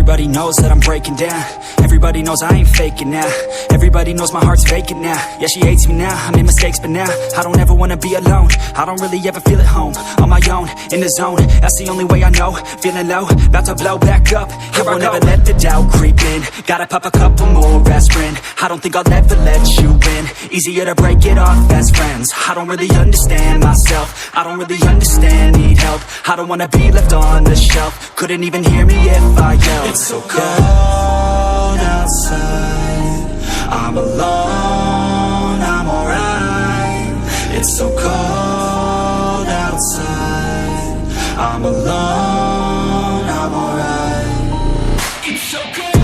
Everybody knows that I'm breaking down. Everybody knows I ain't faking now. Everybody knows my heart's vacant now. Yeah, she hates me now, I made mistakes but now I don't ever wanna be alone. I don't really ever feel at home. On my own, in the zone, that's the only way I know. Feeling low, about to blow back up. I won't ever let the doubt creep in. Gotta pop a couple more aspirin. I don't think I'll ever let you in. Easier to break it off as friends. I don't really understand myself. I don't really understand, need help. I don't wanna be left on the shelf. Couldn't even hear me if I yelled. It's so cold outside, I'm alone, I'm alright. It's so cold outside, I'm alone, I'm alright. It's so cold.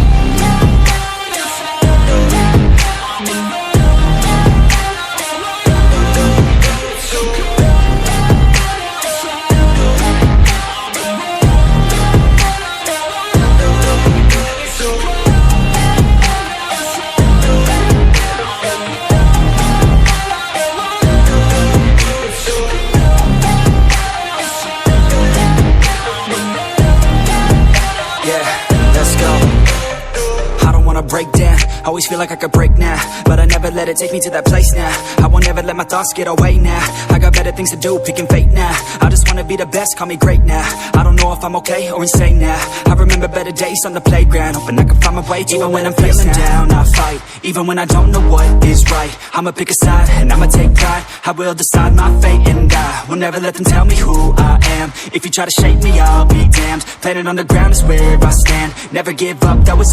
Break down, always feel like I could break now, but I never let it take me to that place now. I won't ever let my thoughts get away now. I got better things to do, picking fate now. I just wanna be the best, call me great now. I don't know if I'm okay or insane now. I remember better days on the playground, hoping I can find my way. Even when I'm feeling down, I fight. Even when I don't know what is right, I'ma pick a side and I'ma take pride. I will decide my fate and I will never let them tell me who I am. If you try to shape me, I'll be damned. Planet on the ground is where I stand. Never give up, that was